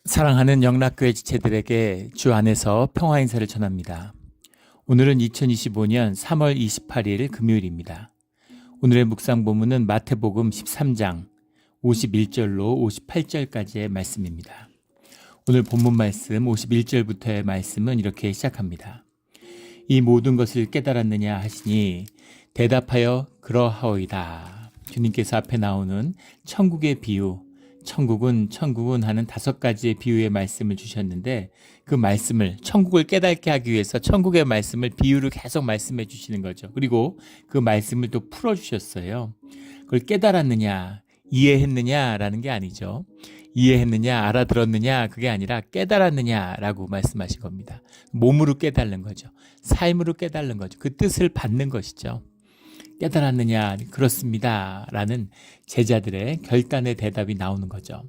사랑하는 영락교회 지체들에게 주 안에서 평화 인사를 전합니다. 오늘은 2025년 3월 28일 금요일입니다. 오늘의 묵상 본문은 마태복음 13장 51절로 58절까지의 말씀입니다. 오늘 본문 말씀 51절부터의 말씀은 이렇게 시작합니다. 이 모든 것을 깨달았느냐 하시니 대답하여 그러하오이다. 주님께서 앞에 나오는 천국의 비유, 천국은 하는 5가지의 비유의 말씀을 주셨는데, 그 말씀을 천국을 깨닫게 하기 위해서 천국의 말씀을 비유로 계속 말씀해 주시는 거죠. 그리고 그 말씀을 또 풀어주셨어요. 그걸 깨달았느냐, 이해했느냐라는 게 아니죠. 이해했느냐, 알아들었느냐, 그게 아니라 깨달았느냐라고 말씀하신 겁니다. 몸으로 깨달는 거죠. 삶으로 깨달는 거죠. 그 뜻을 받는 것이죠. 깨달았느냐? 그렇습니다. 라는 제자들의 결단의 대답이 나오는 거죠.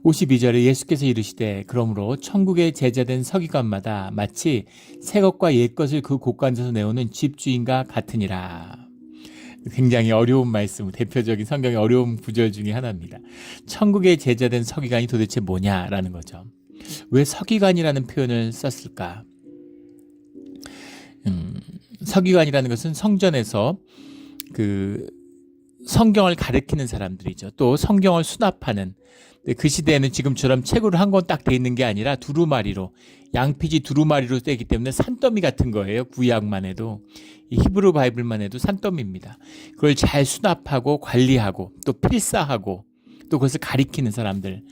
52절에 예수께서 이르시되 그러므로 천국의 제자된 서기관마다 마치 새 것과 옛 것을 그 곳간에서 내오는 집주인과 같으니라. 굉장히 어려운 말씀, 대표적인 성경의 어려운 구절 중에 하나입니다. 천국의 제자된 서기관이 도대체 뭐냐라는 거죠. 왜 서기관이라는 표현을 썼을까? 서기관이라는 것은 성전에서 그 성경을 가르치는 사람들이죠. 또 성경을 수납하는, 그 시대에는 지금처럼 책으로 한 권 딱 돼 있는 게 아니라 두루마리로, 양피지 두루마리로 되기 때문에 산더미 같은 거예요. 구약만 해도, 이 히브리 바이블만 해도 산더미입니다. 그걸 잘 수납하고 관리하고 또 필사하고 또 그것을 가리키는 사람들,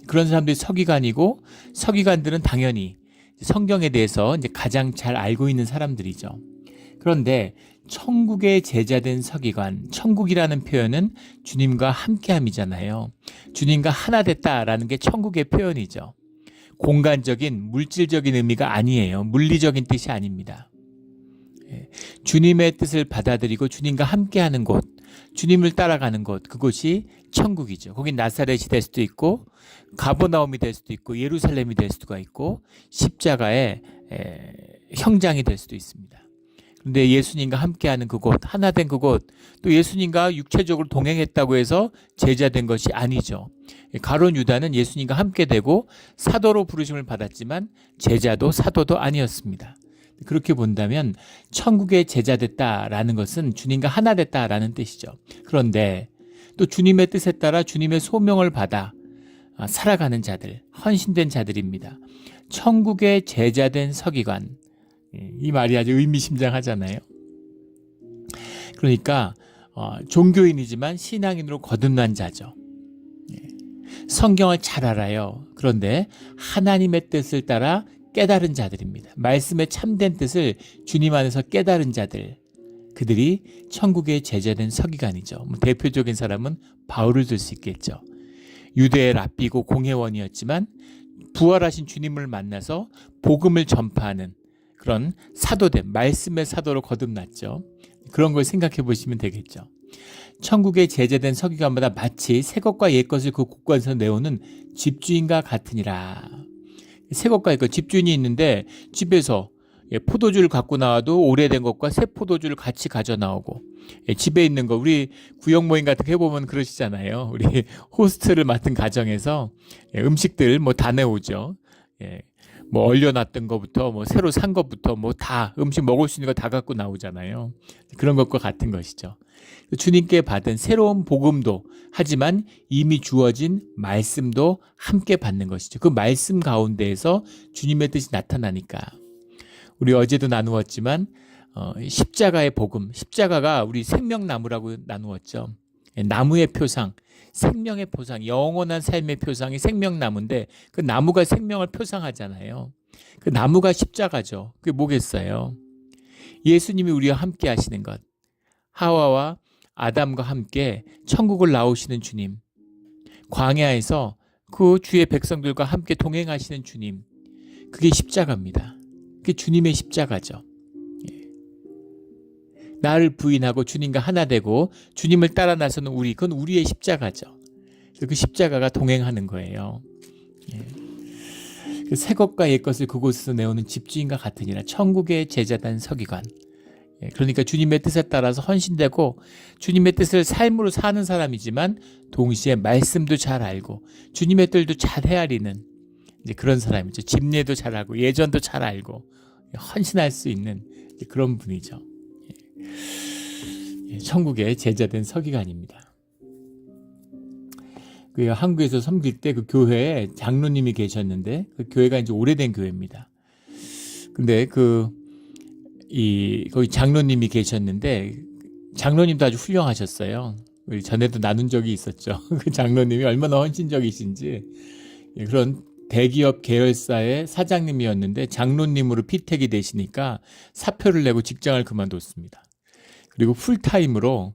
그런 사람들이 서기관이고, 서기관들은 당연히 성경에 대해서 이제 가장 잘 알고 있는 사람들이죠. 그런데 천국의 제자된 서기관, 천국이라는 표현은 주님과 함께함이잖아요. 주님과 하나 됐다라는 게 천국의 표현이죠. 공간적인, 물질적인 의미가 아니에요. 물리적인 뜻이 아닙니다. 주님의 뜻을 받아들이고 주님과 함께하는 곳, 주님을 따라가는 곳, 그곳이 천국이죠. 거긴 나사렛이 될 수도 있고 가버나움이 될 수도 있고 예루살렘이 될 수가 있고 십자가의 형장이 될 수도 있습니다. 그런데 예수님과 함께하는 그곳, 하나 된 그곳, 또 예수님과 육체적으로 동행했다고 해서 제자 된 것이 아니죠. 가룟 유다는 예수님과 함께 되고 사도로 부르심을 받았지만 제자도 사도도 아니었습니다. 그렇게 본다면 천국의 제자 됐다라는 것은 주님과 하나 됐다라는 뜻이죠. 그런데 또 주님의 뜻에 따라 주님의 소명을 받아 살아가는 자들, 헌신된 자들입니다. 천국의 제자 된 서기관, 이 말이 아주 의미심장하잖아요. 그러니까 종교인이지만 신앙인으로 거듭난 자죠. 성경을 잘 알아요. 그런데 하나님의 뜻을 따라 깨달은 자들입니다. 말씀의 참된 뜻을 주님 안에서 깨달은 자들, 그들이 천국의 제자된 서기관이죠. 대표적인 사람은 바울을 들 수 있겠죠. 유대의 랍비고 공회원이었지만 부활하신 주님을 만나서 복음을 전파하는 그런 사도됨, 말씀의 사도로 거듭났죠. 그런 걸 생각해 보시면 되겠죠. 천국의 제자된 서기관마다 마치 새 것과 옛 것을 그 곳간에서 내오는 집주인과 같으니라. 새 것과 옛 것, 집주인이 있는데 집에서 포도주를 갖고 나와도 오래된 것과 새 포도주를 같이 가져 나오고, 집에 있는 거, 우리 구역 모임 같은 거 해보면 그러시잖아요. 우리 호스트를 맡은 가정에서 음식들 뭐 다 내오죠. 뭐 얼려놨던 것부터 뭐 새로 산 것부터 뭐 다 음식 먹을 수 있는 거 다 갖고 나오잖아요. 그런 것과 같은 것이죠. 주님께 받은 새로운 복음도, 하지만 이미 주어진 말씀도 함께 받는 것이죠. 그 말씀 가운데에서 주님의 뜻이 나타나니까. 우리 어제도 나누었지만 십자가의 복음, 십자가가 우리 생명나무라고 나누었죠. 나무의 표상, 생명의 표상, 영원한 삶의 표상이 생명나무인데 그 나무가 생명을 표상하잖아요. 그 나무가 십자가죠. 그게 뭐겠어요? 예수님이 우리와 함께 하시는 것, 하와와 아담과 함께 천국을 나오시는 주님, 광야에서 그 주의 백성들과 함께 동행하시는 주님, 그게 십자가입니다. 그게 주님의 십자가죠. 나를 부인하고 주님과 하나 되고 주님을 따라 나서는 우리, 그건 우리의 십자가죠. 그 십자가가 동행하는 거예요. 새 것과 옛 것을 그곳에서 내오는 집주인과 같으니라. 천국의 제자단 서기관. 그러니까 주님의 뜻에 따라서 헌신되고 주님의 뜻을 삶으로 사는 사람이지만 동시에 말씀도 잘 알고 주님의 뜻도 잘 헤아리는 이제 그런 사람이죠. 집례도 잘하고 예전도 잘 알고 헌신할 수 있는 그런 분이죠. 천국의 제자된 서기관입니다. 그 한국에서 섬길 때 그 교회에 장로님이 계셨는데 그 교회가 이제 오래된 교회입니다. 근데 거기 장로님이 계셨는데 장로님도 아주 훌륭하셨어요. 우리 전에도 나눈 적이 있었죠. 그 장로님이 얼마나 헌신적이신지. 그런 대기업 계열사의 사장님이었는데 장로님으로 피택이 되시니까 사표를 내고 직장을 그만뒀습니다. 그리고 풀타임으로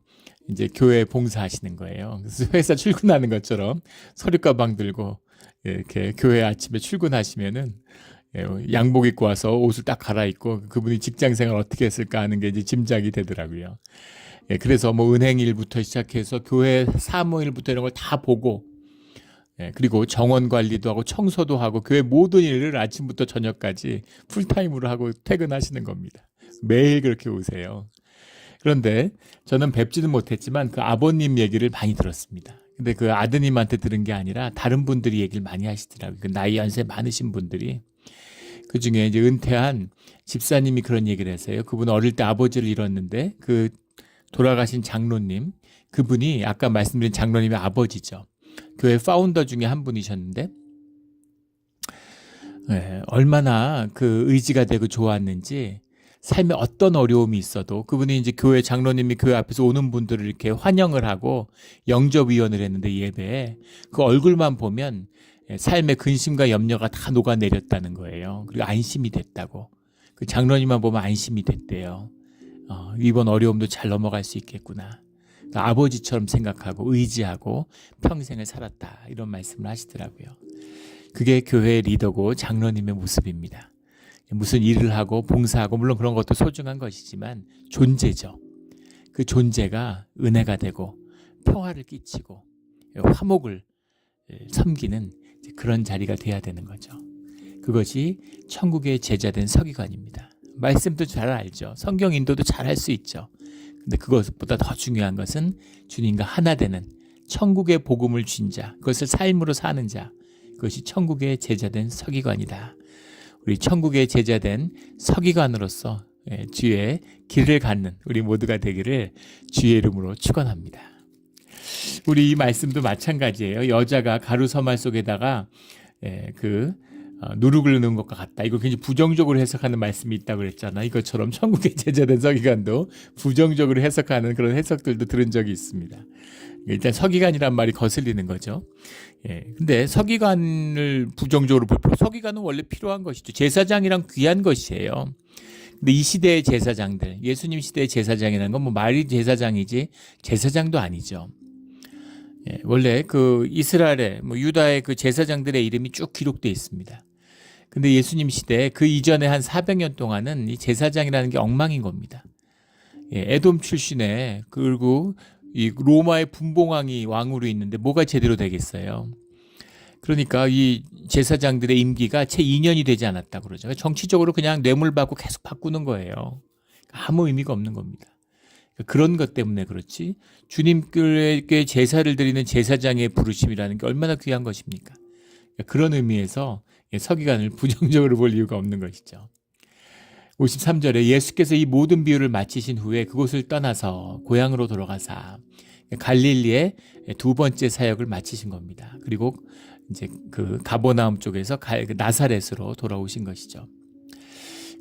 이제 교회에 봉사하시는 거예요. 그래서 회사 출근하는 것처럼 서류 가방 들고 이렇게 교회 아침에 출근하시면은 양복 입고 와서 옷을 딱 갈아입고 그분이 직장 생활 어떻게 했을까 하는 게 이제 짐작이 되더라고요. 그래서 뭐 은행 일부터 시작해서 교회 사무일부터 이런 걸 다 보고 그리고 정원 관리도 하고 청소도 하고 교회 모든 일을 아침부터 저녁까지 풀타임으로 하고 퇴근하시는 겁니다. 매일 그렇게 오세요. 그런데 저는 뵙지는 못했지만 그 아버님 얘기를 많이 들었습니다. 근데 그 아드님한테 들은 게 아니라 다른 분들이 얘기를 많이 하시더라고요. 그 나이 연세 많으신 분들이. 그 중에 이제 은퇴한 집사님이 그런 얘기를 했어요. 그분 어릴 때 아버지를 잃었는데 그 돌아가신 장로님, 그분이 아까 말씀드린 장로님의 아버지죠. 교회 파운더 중에 한 분이셨는데 얼마나 그 의지가 되고 좋았는지 삶에 어떤 어려움이 있어도 그분이 이제 교회 장로님이 교회 앞에서 오는 분들을 이렇게 환영을 하고 영접위원을 했는데 예배에 그 얼굴만 보면 삶의 근심과 염려가 다 녹아내렸다는 거예요. 그리고 안심이 됐다고. 그 장로님만 보면 안심이 됐대요. 이번 어려움도 잘 넘어갈 수 있겠구나. 그러니까 아버지처럼 생각하고 의지하고 평생을 살았다. 이런 말씀을 하시더라고요. 그게 교회의 리더고 장로님의 모습입니다. 무슨 일을 하고 봉사하고 물론 그런 것도 소중한 것이지만 존재죠. 그 존재가 은혜가 되고 평화를 끼치고 화목을 섬기는 그런 자리가 돼야 되는 거죠. 그것이 천국의 제자된 서기관입니다. 말씀도 잘 알죠. 성경 인도도 잘 할 수 있죠. 근데 그것보다 더 중요한 것은 주님과 하나 되는 천국의 복음을 준 자, 그것을 삶으로 사는 자, 그것이 천국의 제자된 서기관이다. 우리 천국의 제자된 서기관으로서 주의 길을 갖는 우리 모두가 되기를 주의 이름으로 축원합니다. 우리 이 말씀도 마찬가지예요. 여자가 가루 서말 속에다가 누룩을 넣은 것과 같다. 이걸 굉장히 부정적으로 해석하는 말씀이 있다고 그랬잖아. 이것처럼 천국의 제자된 서기관도 부정적으로 해석하는 그런 해석들도 들은 적이 있습니다. 일단 서기관이란 말이 거슬리는 거죠. 근데 서기관을 부정적으로 볼 필요, 서기관은 원래 필요한 것이죠. 제사장이란 귀한 것이에요. 근데 이 시대의 제사장들, 예수님 시대의 제사장이라는 건 뭐 말이 제사장이지 제사장도 아니죠. 원래 그 이스라엘의 유다의 그 제사장들의 이름이 쭉 기록되어 있습니다. 근데 예수님 시대 그 이전에 한 400년 동안은 이 제사장이라는 게 엉망인 겁니다. 에돔 출신의 그리고 이 로마의 분봉왕이 왕으로 있는데 뭐가 제대로 되겠어요. 그러니까 이 제사장들의 임기가 채 2년이 되지 않았다 그러죠. 정치적으로 그냥 뇌물 받고 계속 바꾸는 거예요. 아무 의미가 없는 겁니다. 그런 것 때문에 그렇지 주님께 제사를 드리는 제사장의 부르심이라는 게 얼마나 귀한 것입니까? 그런 의미에서 서기관을 부정적으로 볼 이유가 없는 것이죠. 53절에 예수께서 이 모든 비유를 마치신 후에 그곳을 떠나서 고향으로 돌아가사 갈릴리의 두 번째 사역을 마치신 겁니다. 그리고 이제 그 가버나움 쪽에서 나사렛으로 돌아오신 것이죠.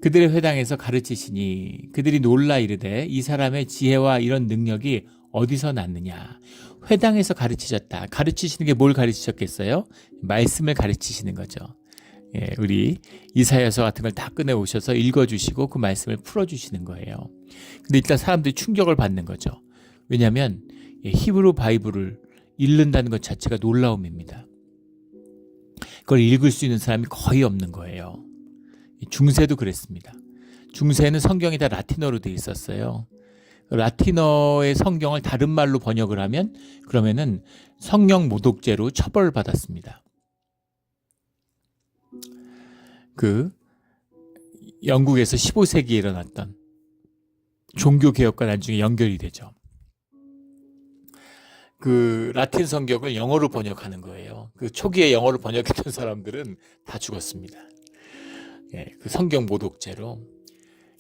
그들의 회당에서 가르치시니 그들이 놀라 이르되 이 사람의 지혜와 이런 능력이 어디서 났느냐. 회당에서 가르치셨다. 가르치시는 게 뭘 가르치셨겠어요? 말씀을 가르치시는 거죠. 우리 이사야서 같은 걸 다 꺼내오셔서 읽어주시고 그 말씀을 풀어주시는 거예요. 근데 일단 사람들이 충격을 받는 거죠. 왜냐하면 히브리 바이블을 읽는다는 것 자체가 놀라움입니다. 그걸 읽을 수 있는 사람이 거의 없는 거예요. 중세도 그랬습니다. 중세는 성경이 다 라틴어로 되어 있었어요. 라틴어의 성경을 다른 말로 번역을 하면 그러면은 성령 모독죄로 처벌을 받았습니다. 그 영국에서 15세기에 일어났던 종교개혁과 나중에 연결이 되죠. 그 라틴 성경을 영어로 번역하는 거예요. 그 초기에 영어로 번역했던 사람들은 다 죽었습니다. 예, 그 성경 모독죄로.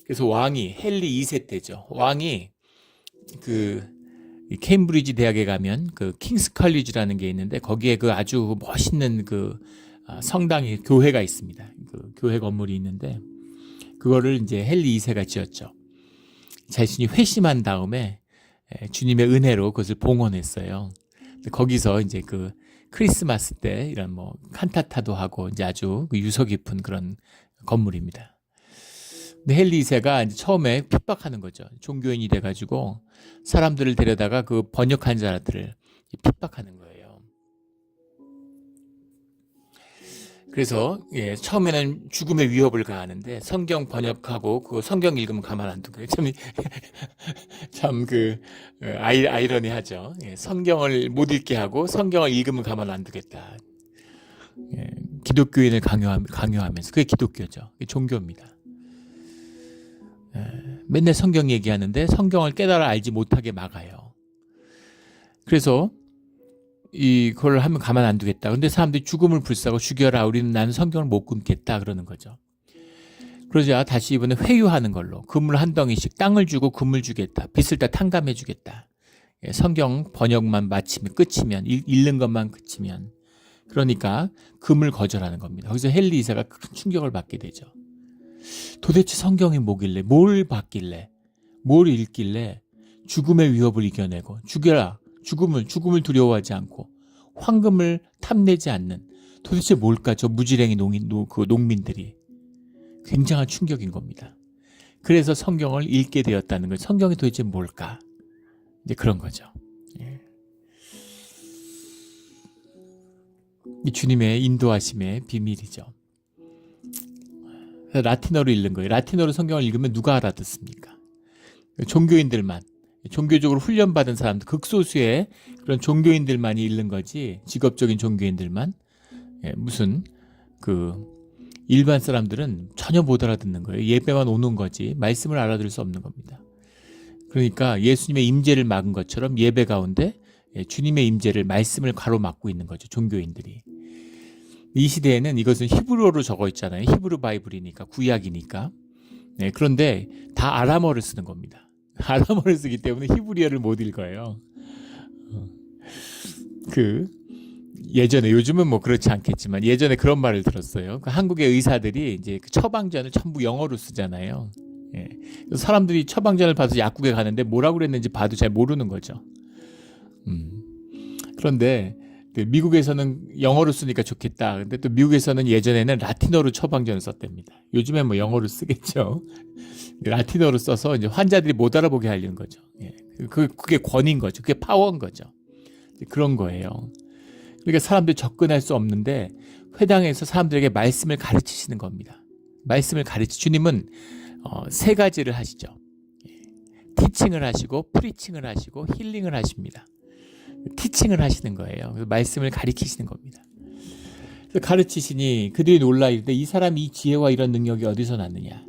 그래서 왕이 헨리 2세 때죠. 왕이 그 케임브리지 대학에 가면 그 킹스 컬리지라는 게 있는데 거기에 그 아주 멋있는 그 성당이 교회가 있습니다. 그 교회 건물이 있는데 그거를 이제 헨리 2세가 지었죠. 자신이 회심한 다음에 주님의 은혜로 그것을 봉헌했어요. 거기서 이제 그 크리스마스 때 이런 뭐 칸타타도 하고 이제 아주 유서 깊은 그런 건물입니다. 근데 헨리 2세가 이제 처음에 핍박하는 거죠. 종교인이 돼가지고 사람들을 데려다가 그 번역한 자들을 핍박하는 거예요. 그래서 처음에는 죽음의 위협을 가하는데 성경 번역하고 그 성경 읽으면 가만 안 두고 참 그 아이러니하죠. 성경을 못 읽게 하고 성경을 읽으면 가만 안 두겠다. 기독교인을 강요하면서 그게 기독교죠. 그게 종교입니다. 맨날 성경 얘기하는데 성경을 깨달아 알지 못하게 막아요. 그래서 이걸 하면 가만 안 두겠다. 근데 사람들이 죽음을 불사고 죽여라. 우리는 나는 성경을 못 끊겠다. 그러는 거죠. 그러자 다시 이번에 회유하는 걸로 금을 한 덩이씩 땅을 주고 금을 주겠다. 빚을 다 탕감해 주겠다. 성경 번역만 마치면 끝이면 읽는 것만 끝이면 그러니까 금을 거절하는 겁니다. 거기서 헨리 2세가 큰 충격을 받게 되죠. 도대체 성경이 뭐길래 뭘 받길래 뭘 읽길래 죽음의 위협을 이겨내고 죽여라. 죽음을 두려워하지 않고 황금을 탐내지 않는 도대체 뭘까 저 무지랭이 농민들이 굉장한 충격인 겁니다. 그래서 성경을 읽게 되었다는 걸 성경이 도대체 뭘까 이제 그런 거죠. 이 주님의 인도하심의 비밀이죠. 라틴어로 읽는 거예요. 라틴어로 성경을 읽으면 누가 알아듣습니까? 종교인들만 종교적으로 훈련받은 사람들 극소수의 그런 종교인들만이 읽는 거지 직업적인 종교인들만 무슨 그 일반 사람들은 전혀 못 알아듣는 거예요. 예배만 오는 거지 말씀을 알아들을 수 없는 겁니다. 그러니까 예수님의 임재를 막은 것처럼 예배 가운데 주님의 임재를 말씀을 가로막고 있는 거죠. 종교인들이. 이 시대에는 이것은 히브리어로 적어 있잖아요. 히브리 바이블이니까 구약이니까. 그런데 다 아람어를 쓰는 겁니다. 아람어를 쓰기 때문에 히브리어를 못 읽어요. 예전에 요즘은 뭐 그렇지 않겠지만 예전에 그런 말을 들었어요. 한국의 의사들이 이제 그 처방전을 전부 영어로 쓰잖아요. 사람들이 처방전을 봐서 약국에 가는데 뭐라고 그랬는지 봐도 잘 모르는 거죠. 그런데 미국에서는 영어로 쓰니까 좋겠다. 근데 또 미국에서는 예전에는 라틴어로 처방전을 썼답니다. 요즘엔 뭐 영어로 쓰겠죠. 라틴어로 써서 이제 환자들이 못 알아보게 하려는 거죠. 그게 권위인 거죠. 그게 파워인 거죠. 그런 거예요. 그러니까 사람들이 접근할 수 없는데 회당에서 사람들에게 말씀을 가르치시는 겁니다. 말씀을 주님은 세 가지를 하시죠. 티칭을 하시고 프리칭을 하시고 힐링을 하십니다. 티칭을 하시는 거예요. 그래서 말씀을 가르치시는 겁니다. 그래서 가르치시니 그들이 놀라 이르되 이 사람이 이 지혜와 이런 능력이 어디서 났느냐.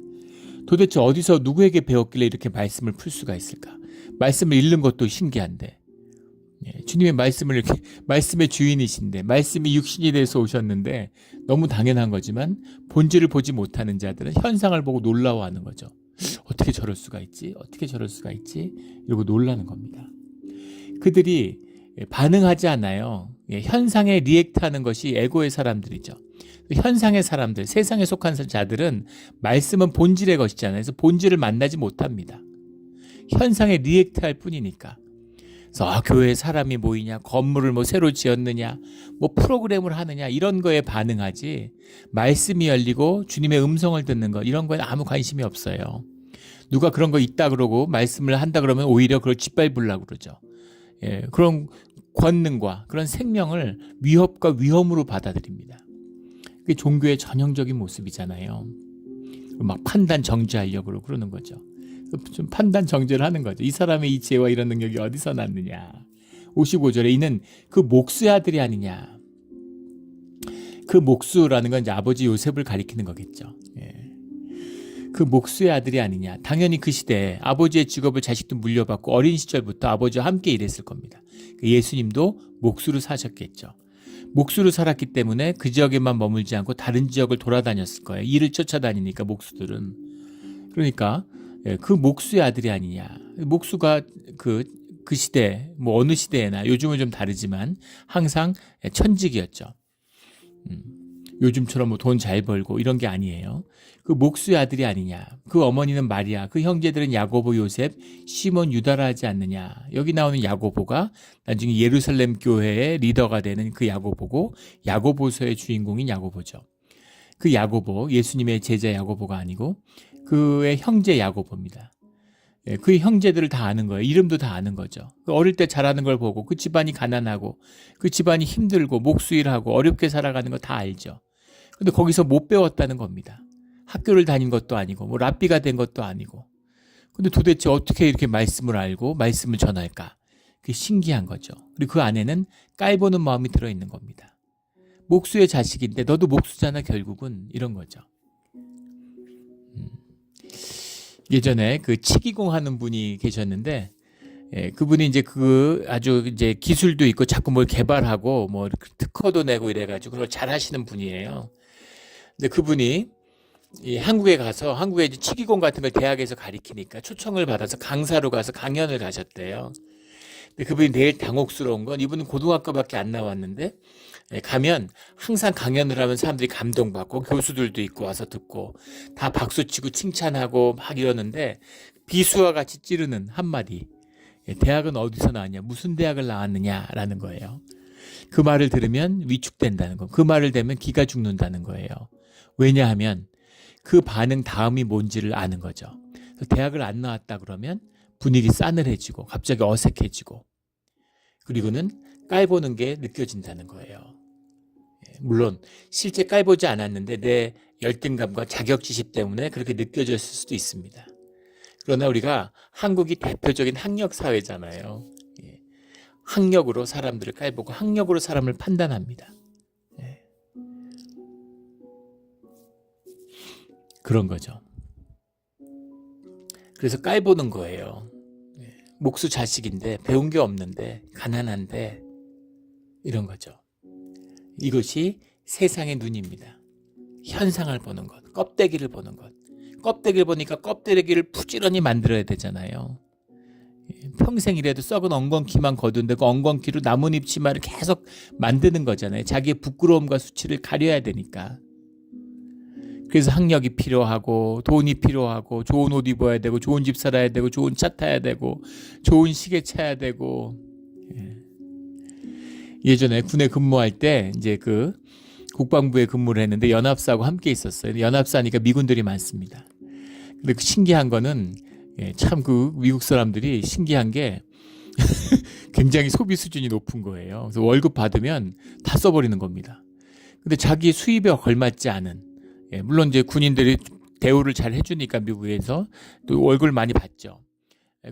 도대체 어디서 누구에게 배웠길래 이렇게 말씀을 풀 수가 있을까. 말씀을 읽는 것도 신기한데 주님의 말씀을 이렇게 말씀의 주인이신데 말씀이 육신이 돼서 오셨는데 너무 당연한 거지만 본질을 보지 못하는 자들은 현상을 보고 놀라워하는 거죠. 어떻게 저럴 수가 있지? 어떻게 저럴 수가 있지? 이러고 놀라는 겁니다. 그들이 반응하지 않아요. 현상에 리액트하는 것이 에고의 사람들이죠. 현상의 사람들, 세상에 속한 자들은 말씀은 본질의 것이잖아요. 그래서 본질을 만나지 못합니다. 현상에 리액트할 뿐이니까. 그래서 교회에 사람이 모이냐, 건물을 뭐 새로 지었느냐, 뭐 프로그램을 하느냐 이런 거에 반응하지 말씀이 열리고 주님의 음성을 듣는 것 이런 거에 아무 관심이 없어요. 누가 그런 거 있다 그러고 말씀을 한다 그러면 오히려 그걸 짓밟으려고 그러죠. 그런 권능과 그런 생명을 위협과 위험으로 받아들입니다. 그게 종교의 전형적인 모습이잖아요. 막 판단 정죄하려고 그러는 거죠. 좀 판단 정죄를 하는 거죠. 이 사람의 이 지혜와 이런 능력이 어디서 났느냐. 55절에 이는 그 목수의 아들이 아니냐. 그 목수라는 건 이제 아버지 요셉을 가리키는 거겠죠. 그 목수의 아들이 아니냐. 당연히 그 시대에 아버지의 직업을 자식도 물려받고 어린 시절부터 아버지와 함께 일했을 겁니다. 예수님도 목수로 사셨겠죠. 목수로 살았기 때문에 그 지역에만 머물지 않고 다른 지역을 돌아다녔을 거예요. 일을 쫓아다니니까 목수들은. 그러니까 그 목수의 아들이 아니냐. 목수가 그 시대, 뭐 어느 시대에나 요즘은 좀 다르지만 항상 천직이었죠. 요즘처럼 뭐 돈 잘 벌고 이런 게 아니에요. 그 목수의 아들이 아니냐. 그 어머니는 마리아, 그 형제들은 야고보, 요셉, 시몬, 유다라 하지 않느냐. 여기 나오는 야고보가 나중에 예루살렘 교회의 리더가 되는 그 야고보고 야고보서의 주인공인 야고보죠. 그 야고보, 예수님의 제자 야고보가 아니고 그의 형제 야고보입니다. 그 형제들을 다 아는 거예요. 이름도 다 아는 거죠. 어릴 때 잘하는 걸 보고 그 집안이 가난하고 그 집안이 힘들고 목수일하고 어렵게 살아가는 거 다 알죠. 근데 거기서 못 배웠다는 겁니다. 학교를 다닌 것도 아니고 뭐 랍비가 된 것도 아니고. 근데 도대체 어떻게 이렇게 말씀을 알고 말씀을 전할까? 그게 신기한 거죠. 그리고 그 안에는 깔보는 마음이 들어있는 겁니다. 목수의 자식인데 너도 목수잖아 결국은 이런 거죠. 예전에 그 치기공 하는 분이 계셨는데 그분이 이제 그 아주 이제 기술도 있고 자꾸 뭘 개발하고 뭐 특허도 내고 이래가지고 그걸 잘 하시는 분이에요. 근데 그분이 이 한국에 가서 한국에 이제 치기공 같은 걸 대학에서 가리키니까 초청을 받아서 강사로 가서 강연을 가셨대요. 근데 그분이 내일 당혹스러운 건 이분은 고등학교밖에 안 나왔는데 가면 항상 강연을 하면 사람들이 감동받고 교수들도 있고 와서 듣고 다 박수치고 칭찬하고 막 이러는데 비수와 같이 찌르는 한마디. 대학은 어디서 나왔냐? 무슨 대학을 나왔느냐라는 거예요. 그 말을 들으면 위축된다는 거. 그 말을 들으면 기가 죽는다는 거예요. 왜냐하면 그 반응 다음이 뭔지를 아는 거죠. 대학을 안 나왔다 그러면 분위기 싸늘해지고 갑자기 어색해지고 그리고는 깔보는 게 느껴진다는 거예요. 물론 실제 깔보지 않았는데 내 열등감과 자격지심 때문에 그렇게 느껴졌을 수도 있습니다. 그러나 우리가 한국이 대표적인 학력 사회잖아요. 학력으로 사람들을 깔보고 학력으로 사람을 판단합니다. 그런 거죠. 그래서 깔보는 거예요. 목수 자식인데 배운 게 없는데 가난한데 이런 거죠. 이것이 세상의 눈입니다. 현상을 보는 것, 껍데기를 보는 것. 껍데기를 보니까 껍데기를 부지런히 만들어야 되잖아요. 평생 이래도 썩은 엉겅퀴만 거둔데 그 엉겅퀴로 나뭇잎 치마를 계속 만드는 거잖아요. 자기의 부끄러움과 수치를 가려야 되니까. 그래서 학력이 필요하고 돈이 필요하고 좋은 옷 입어야 되고 좋은 집 살아야 되고 좋은 차 타야 되고 좋은 시계 차야 되고. 예전에 군에 근무할 때 이제 그 국방부에 근무를 했는데 연합사하고 함께 있었어요. 연합사니까 미군들이 많습니다. 근데 그 신기한 거는 참 그 미국 사람들이 신기한 게 굉장히 소비 수준이 높은 거예요. 그래서 월급 받으면 다 써버리는 겁니다. 근데 자기 수입에 걸맞지 않은 물론 이제 군인들이 대우를 잘 해주니까 미국에서 또 월급을 많이 받죠.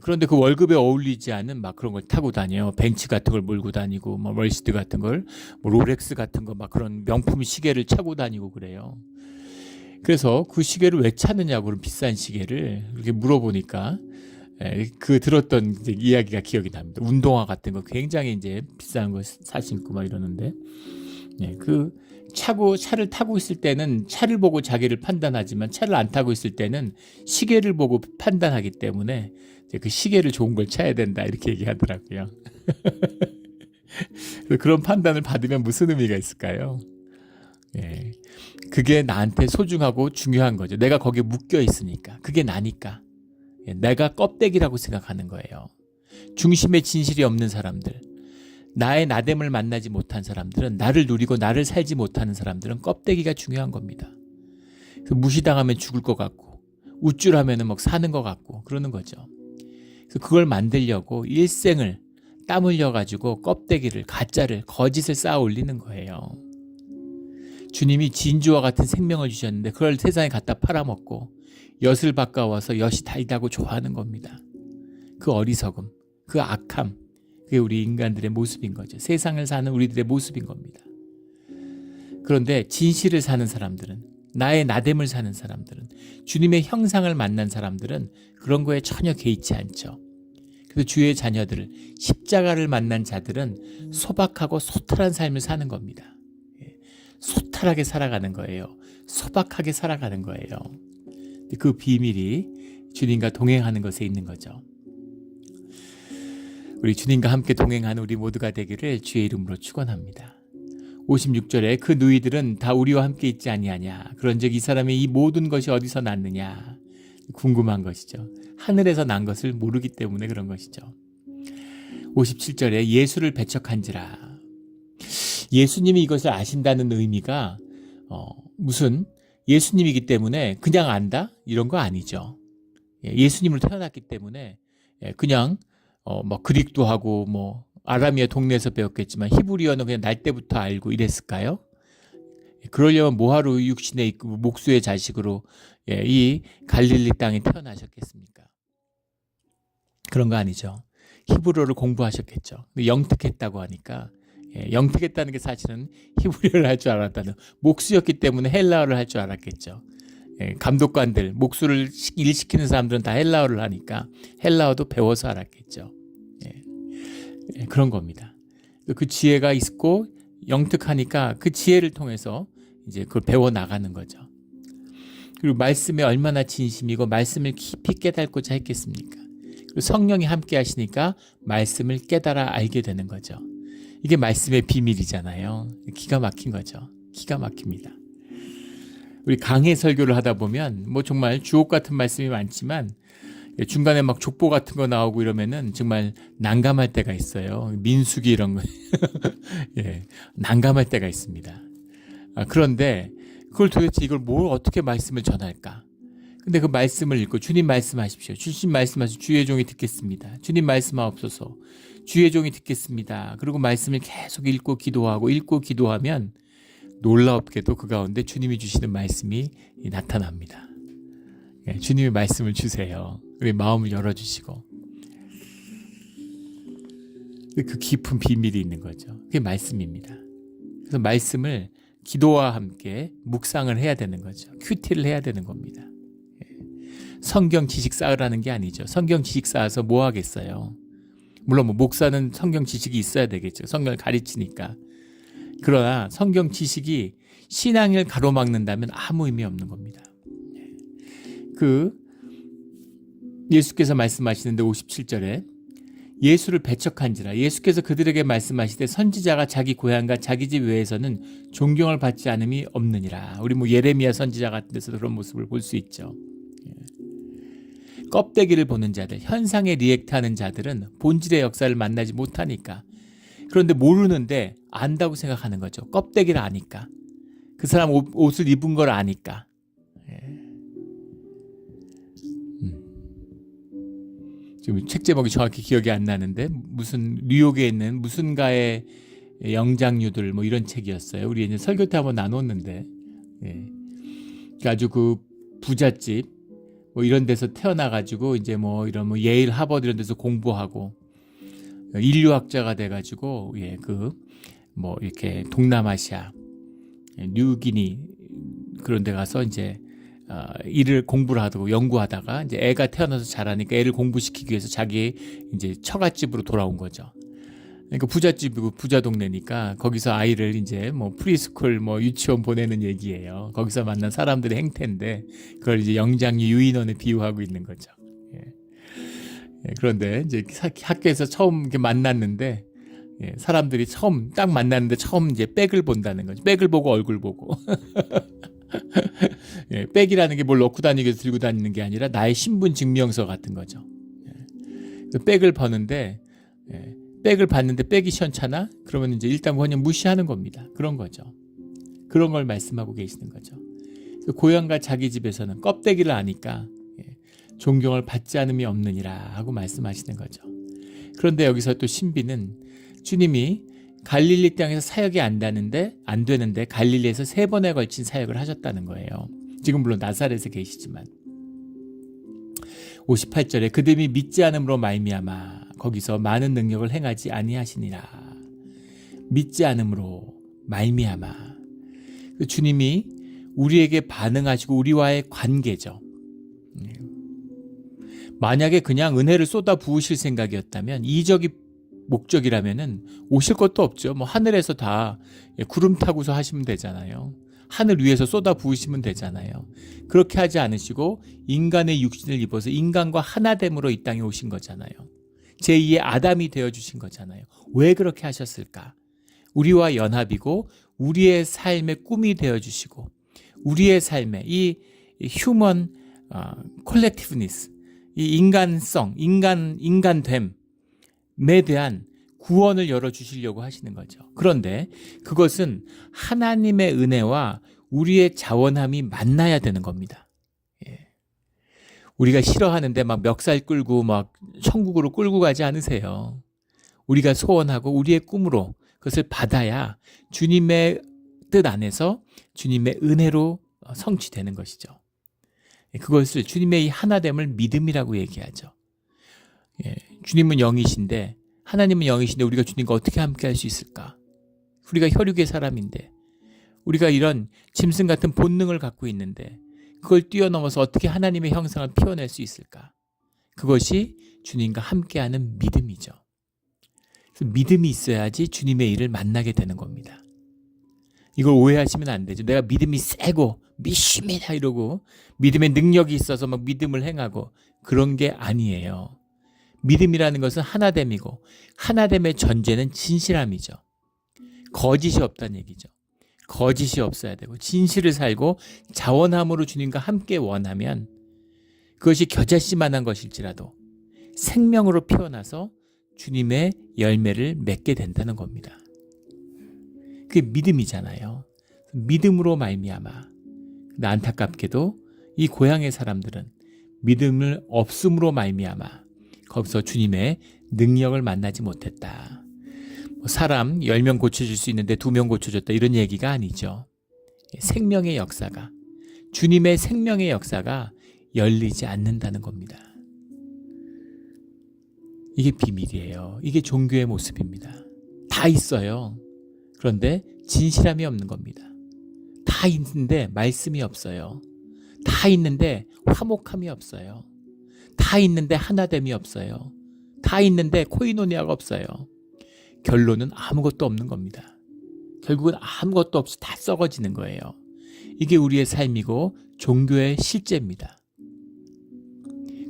그런데 그 월급에 어울리지 않은 막 그런 걸 타고 다녀요. 벤츠 같은 걸 몰고 다니고, 뭐 멀시드 같은 걸, 뭐 롤렉스 같은 거, 막 그런 명품 시계를 차고 다니고 그래요. 그래서 그 시계를 왜 차느냐고 그런 비싼 시계를 이렇게 물어보니까 그 들었던 이제 이야기가 기억이 납니다. 운동화 같은 거 굉장히 이제 비싼 거 사신고 막 이러는데, 그 차를 타고 있을 때는 차를 보고 자기를 판단하지만 차를 안 타고 있을 때는 시계를 보고 판단하기 때문에 그 시계를 좋은 걸 차야 된다 이렇게 얘기하더라고요. 그런 판단을 받으면 무슨 의미가 있을까요? 그게 나한테 소중하고 중요한 거죠. 내가 거기에 묶여 있으니까. 그게 나니까. 내가 껍데기라고 생각하는 거예요. 중심에 진실이 없는 사람들, 나의 나됨을 만나지 못한 사람들은, 나를 누리고 나를 살지 못하는 사람들은 껍데기가 중요한 겁니다. 무시당하면 죽을 것 같고 우쭐하면 막 사는 것 같고 그러는 거죠. 그래서 그걸 만들려고 일생을 땀 흘려가지고 껍데기를, 가짜를, 거짓을 쌓아 올리는 거예요. 주님이 진주와 같은 생명을 주셨는데 그걸 세상에 갖다 팔아먹고 엿을 바꿔와서 엿이 달다고 좋아하는 겁니다. 그 어리석음, 그 악함, 그게 우리 인간들의 모습인 거죠. 세상을 사는 우리들의 모습인 겁니다. 그런데 진실을 사는 사람들은, 나의 나됨을 사는 사람들은, 주님의 형상을 만난 사람들은 그런 거에 전혀 개의치 않죠. 그래서 주의 자녀들, 십자가를 만난 자들은 소박하고 소탈한 삶을 사는 겁니다. 소탈하게 살아가는 거예요. 소박하게 살아가는 거예요. 그 비밀이 주님과 동행하는 것에 있는 거죠. 우리 주님과 함께 동행하는 우리 모두가 되기를 주의 이름으로 축원합니다. 56절에 그 누이들은 다 우리와 함께 있지 아니하냐. 그런즉 이 사람의 이 모든 것이 어디서 났느냐. 궁금한 것이죠. 하늘에서 난 것을 모르기 때문에 그런 것이죠. 57절에 예수를 배척한지라. 예수님이 이것을 아신다는 의미가 무슨 예수님이기 때문에 그냥 안다? 이런 거 아니죠. 예수님으로 태어났기 때문에 그냥 뭐 그릭도 하고 뭐 아라미아 동네에서 배웠겠지만 히브리어는 그냥 날 때부터 알고 이랬을까요? 그러려면 뭐하러 육신에 있고 목수의 자식으로 이 갈릴리 땅에 태어나셨겠습니까? 그런 거 아니죠. 히브리어를 공부하셨겠죠. 영특했다고 하니까 영특했다는 게 사실은 히브리어를 할 줄 알았다는, 목수였기 때문에 헬라어를 할 줄 알았겠죠. 감독관들, 목수를 일시키는 사람들은 다 헬라어를 하니까 헬라어도 배워서 알았겠죠. 그런 겁니다. 그 지혜가 있고 영특하니까 그 지혜를 통해서 이제 그걸 배워 나가는 거죠. 그리고 말씀에 얼마나 진심이고 말씀을 깊이 깨닫고자 했겠습니까? 그리고 성령이 함께 하시니까 말씀을 깨달아 알게 되는 거죠. 이게 말씀의 비밀이잖아요. 기가 막힌 거죠. 기가 막힙니다. 우리 강해 설교를 하다 보면 뭐 정말 주옥 같은 말씀이 많지만 중간에 막 족보 같은 거 나오고 이러면은 정말 난감할 때가 있어요. 민수기 이런 거. 난감할 때가 있습니다. 그런데 그걸 도대체 이걸 뭘 어떻게 말씀을 전할까? 근데 그 말씀을 읽고 주님 말씀하십시오. 주님 말씀하시오. 주의 종이 듣겠습니다. 주님 말씀하옵소서. 주의 종이 듣겠습니다. 그리고 말씀을 계속 읽고 기도하면 놀랍게도 그 가운데 주님이 주시는 말씀이 나타납니다. 주님의 말씀을 주세요. 우리 마음을 열어주시고 그 깊은 비밀이 있는 거죠. 그게 말씀입니다. 그래서 말씀을 기도와 함께 묵상을 해야 되는 거죠. 큐티를 해야 되는 겁니다. 성경 지식 쌓으라는 게 아니죠. 성경 지식 쌓아서 뭐 하겠어요. 물론 뭐 목사는 성경 지식이 있어야 되겠죠. 성경을 가르치니까. 그러나 성경 지식이 신앙을 가로막는다면 아무 의미 없는 겁니다. 예수께서 말씀하시는데 57절에 예수를 배척한지라. 예수께서 그들에게 말씀하시되 선지자가 자기 고향과 자기 집 외에서는 존경을 받지 않음이 없느니라. 우리 뭐 예레미야 선지자 같은 데서도 그런 모습을 볼 수 있죠. 껍데기를 보는 자들, 현상에 리액트하는 자들은 본질의 역사를 만나지 못하니까. 그런데 모르는데 안다고 생각하는 거죠. 껍데기를 아니까. 그 사람 옷을 입은 걸 아니까. 지금 책 제목이 정확히 기억이 안 나는데 무슨 뉴욕에 있는 무슨가의 영장류들 뭐 이런 책이었어요. 우리 이제 설교 때 한번 나눴는데, 아주 그 부잣집 뭐 이런 데서 태어나가지고 이제 뭐 이런 뭐 예일 하버드 이런 데서 공부하고 인류학자가 돼가지고 뭐 이렇게 동남아시아 뉴기니 그런 데 가서 이제 일을 공부를 하고 연구하다가 이제 애가 태어나서 자라니까 애를 공부시키기 위해서 자기 이제 처갓집으로 돌아온 거죠. 그러니까 부잣집이고 부자 동네니까 거기서 아이를 이제 뭐 프리스쿨 뭐 유치원 보내는 얘기예요. 거기서 만난 사람들의 행태인데 그걸 이제 영장류 유인원에 비유하고 있는 거죠. 그런데 이제 학교에서 처음 이렇게 만났는데 사람들이 처음 딱 만났는데 처음 이제 백을 본다는 거죠. 백을 보고 얼굴 보고. 백이라는 게 뭘 넣고 다니기 위해서 들고 다니는 게 아니라 나의 신분 증명서 같은 거죠. 백을 버는데 백을 봤는데 백이 시원찮아? 그러면 이제 일단 그냥 무시하는 겁니다. 그런 거죠. 그런 걸 말씀하고 계시는 거죠. 고향과 자기 집에서는 껍데기를 아니까 존경을 받지 않음이 없느니라 하고 말씀하시는 거죠. 그런데 여기서 또 신비는 주님이 갈릴리 땅에서 사역이 안 되는데 갈릴리에서 3번에 걸친 사역을 하셨다는 거예요. 지금 물론 나사렛에 계시지만 58절에 그들이 믿지 않음으로 말미암아 거기서 많은 능력을 행하지 아니하시니라. 믿지 않음으로 말미암아. 주님이 우리에게 반응하시고 우리와의 관계죠. 만약에 그냥 은혜를 쏟아 부으실 생각이었다면, 이적이 목적이라면은 오실 것도 없죠. 뭐 하늘에서 다 구름 타고서 하시면 되잖아요. 하늘 위에서 쏟아 부으시면 되잖아요. 그렇게 하지 않으시고 인간의 육신을 입어서 인간과 하나됨으로 이 땅에 오신 거잖아요. 제2의 아담이 되어주신 거잖아요. 왜 그렇게 하셨을까? 우리와 연합이고 우리의 삶의 꿈이 되어주시고 우리의 삶의 이 휴먼 콜렉티브니스, 이 인간성, 인간됨에 대한 구원을 열어주시려고 하시는 거죠. 그런데 그것은 하나님의 은혜와 우리의 자원함이 만나야 되는 겁니다. 우리가 싫어하는데 막 멱살 끌고 막 천국으로 끌고 가지 않으세요. 우리가 소원하고 우리의 꿈으로 그것을 받아야 주님의 뜻 안에서 주님의 은혜로 성취되는 것이죠. 그것을 주님의 이 하나됨을 믿음이라고 얘기하죠. 주님은 영이신데, 하나님은 영이신데 우리가 주님과 어떻게 함께 할 수 있을까? 우리가 혈육의 사람인데, 우리가 이런 짐승 같은 본능을 갖고 있는데 그걸 뛰어넘어서 어떻게 하나님의 형상을 피워낼 수 있을까? 그것이 주님과 함께하는 믿음이죠. 믿음이 있어야지 주님의 일을 만나게 되는 겁니다. 이걸 오해하시면 안 되죠. 내가 믿음이 세고 믿습니다 이러고 믿음의 능력이 있어서 막 믿음을 행하고 그런 게 아니에요. 믿음이라는 것은 하나됨이고 하나됨의 전제는 진실함이죠. 거짓이 없다는 얘기죠. 거짓이 없어야 되고 진실을 살고 자원함으로 주님과 함께 원하면 그것이 겨자씨만한 것일지라도 생명으로 피어나서 주님의 열매를 맺게 된다는 겁니다. 그게 믿음이잖아요. 믿음으로 말미암아. 안타깝게도 이 고향의 사람들은 믿음을 없음으로 말미암아 거기서 주님의 능력을 만나지 못했다. 사람 10명 고쳐줄 수 있는데 2명 고쳐줬다 이런 얘기가 아니죠. 생명의 역사가, 주님의 생명의 역사가 열리지 않는다는 겁니다. 이게 비밀이에요. 이게 종교의 모습입니다. 다 있어요. 그런데 진실함이 없는 겁니다. 다 있는데 말씀이 없어요. 다 있는데 화목함이 없어요. 다 있는데 하나됨이 없어요. 다 있는데 코이노니아가 없어요. 결론은 아무것도 없는 겁니다. 결국은 아무것도 없이 다 썩어지는 거예요. 이게 우리의 삶이고 종교의 실제입니다.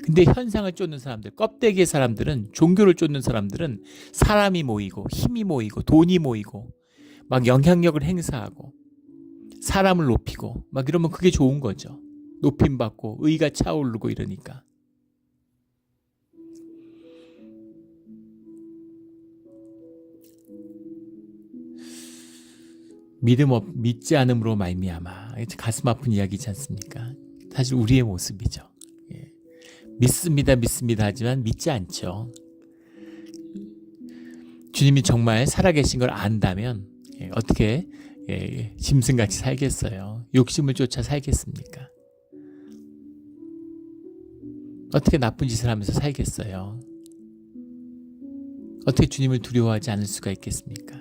근데 현상을 쫓는 사람들, 껍데기의 사람들은, 종교를 쫓는 사람들은 사람이 모이고 힘이 모이고 돈이 모이고 막 영향력을 행사하고 사람을 높이고 막 이러면 그게 좋은 거죠. 높임받고 의가 차오르고 이러니까. 믿지 않음으로 말미암아. 가슴 아픈 이야기지 않습니까? 사실 우리의 모습이죠. 믿습니다 하지만 믿지 않죠. 주님이 정말 살아계신 걸 안다면 어떻게 짐승같이 살겠어요? 욕심을 쫓아 살겠습니까? 어떻게 나쁜 짓을 하면서 살겠어요? 어떻게 주님을 두려워하지 않을 수가 있겠습니까?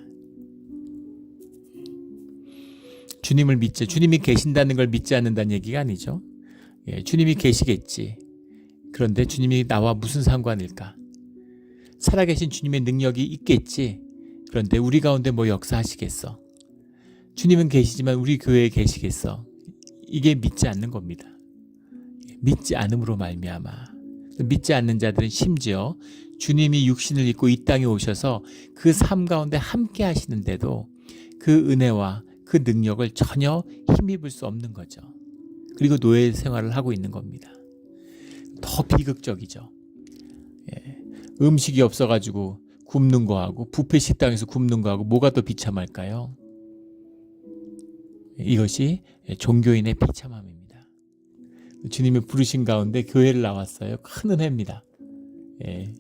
주님을 믿지, 주님이 계신다는 걸 믿지 않는다는 얘기가 아니죠. 주님이 계시겠지. 그런데 주님이 나와 무슨 상관일까? 살아계신 주님의 능력이 있겠지. 그런데 우리 가운데 뭐 역사하시겠어? 주님은 계시지만 우리 교회에 계시겠어? 이게 믿지 않는 겁니다. 믿지 않음으로 말미암아. 믿지 않는 자들은 심지어 주님이 육신을 입고 이 땅에 오셔서 그 삶 가운데 함께 하시는데도 그 은혜와 그 능력을 전혀 힘입을 수 없는 거죠. 그리고 노예 생활을 하고 있는 겁니다. 더 비극적이죠. 음식이 없어가지고 굶는 거하고 뷔페 식당에서 굶는 거하고 뭐가 더 비참할까요? 이것이 종교인의 비참함입니다. 주님의 부르신 가운데 교회를 나왔어요. 큰 은혜입니다.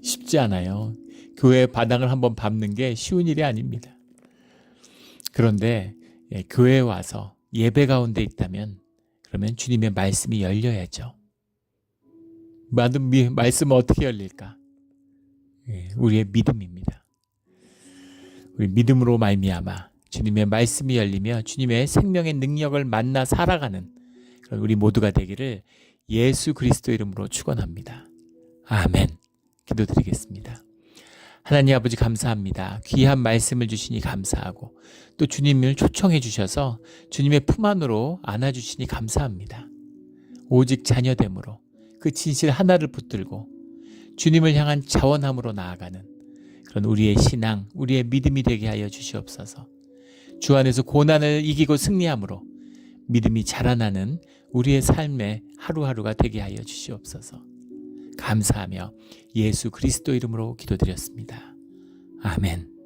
쉽지 않아요. 교회 바닥을 한번 밟는 게 쉬운 일이 아닙니다. 그런데 교회에 와서 예배 가운데 있다면 그러면 주님의 말씀이 열려야죠. 말씀은 어떻게 열릴까? 우리의 믿음입니다. 우리 믿음으로 말미암아 주님의 말씀이 열리며 주님의 생명의 능력을 만나 살아가는 그런 우리 모두가 되기를 예수 그리스도 이름으로 축원합니다. 아멘. 기도드리겠습니다. 하나님 아버지 감사합니다. 귀한 말씀을 주시니 감사하고 또 주님을 초청해 주셔서 주님의 품 안으로 안아주시니 감사합니다. 오직 자녀됨으로 그 진실 하나를 붙들고 주님을 향한 자원함으로 나아가는 그런 우리의 신앙, 우리의 믿음이 되게 하여 주시옵소서. 주 안에서 고난을 이기고 승리함으로 믿음이 자라나는 우리의 삶의 하루하루가 되게 하여 주시옵소서. 감사하며 예수 그리스도 이름으로 기도드렸습니다. 아멘.